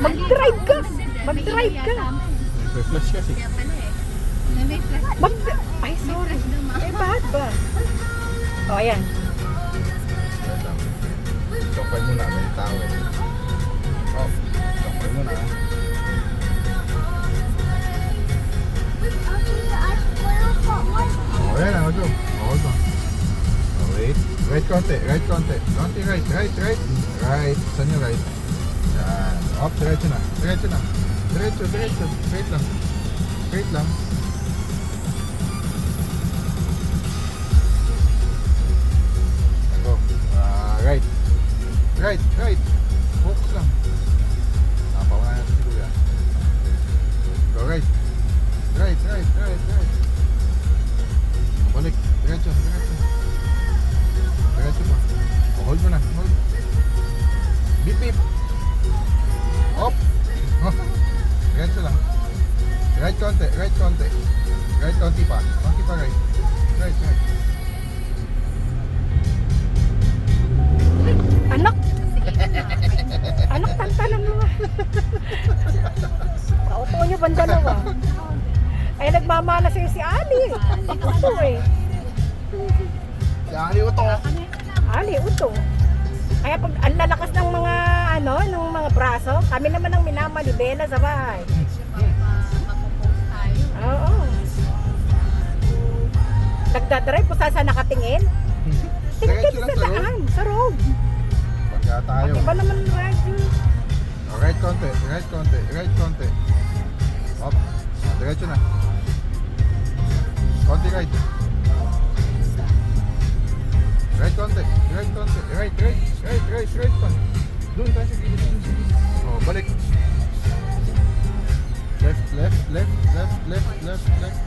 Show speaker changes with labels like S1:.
S1: Mag-drive ka. Mag-drive ka.
S2: May flash kasi.
S3: Kaya pala eh. May flash.
S1: Ay, sorry.
S3: Flash daw, ma'am.
S1: Eh, bakit ba? O, ayan.
S2: Tokay muna, may tao eh. Oh, tokay muna. Oh, ayan na, hold on. Hold on. Oh, wait. Right konti, right konti. Konti right, right, right. Right, saan yung right? Yan. Up, diretso na. Diretso na. Diretso, diretso. Straight lang. Straight lang. Go. Right. Right, right. Focus lang. Napauna natin si Kuya. Go right. Right, right, right, right. Balik. Diretso, diretso. Diretso pa. O, hold mo na. Hold. Beep, beep. Up. Oh. Diretso lang. Right konti, right konti. Right konti pa. Konti pa right. Right, right.
S1: Anak. Anak, tantanan mo. Kaupo niyo bang dalawa? Ay, nagmamana sa'yo si Ali. Uto eh.
S2: Yari ko to.
S1: Ali, uto. Kaya pag ang lalakas ng mga ng mga braso, kami naman ang minamalibela sa bahay.
S3: Mapopost tayo.
S1: Oo. Nagdadrive kung saan nakatingin. Tingin
S2: Diretso lang
S1: sa
S2: sa road.
S1: daan, sa road.
S2: Pagka tayo.
S1: Iba naman ang radyo.
S2: Oh, right konti, right konti, right konti. Up. Oh, diretso na. Konti right. Right konti, right konti, right, right, right, right, right pa. Doon tayo sa gilid, doon sa gilid. Oh, balik. Left, left, left, left, left, left, left.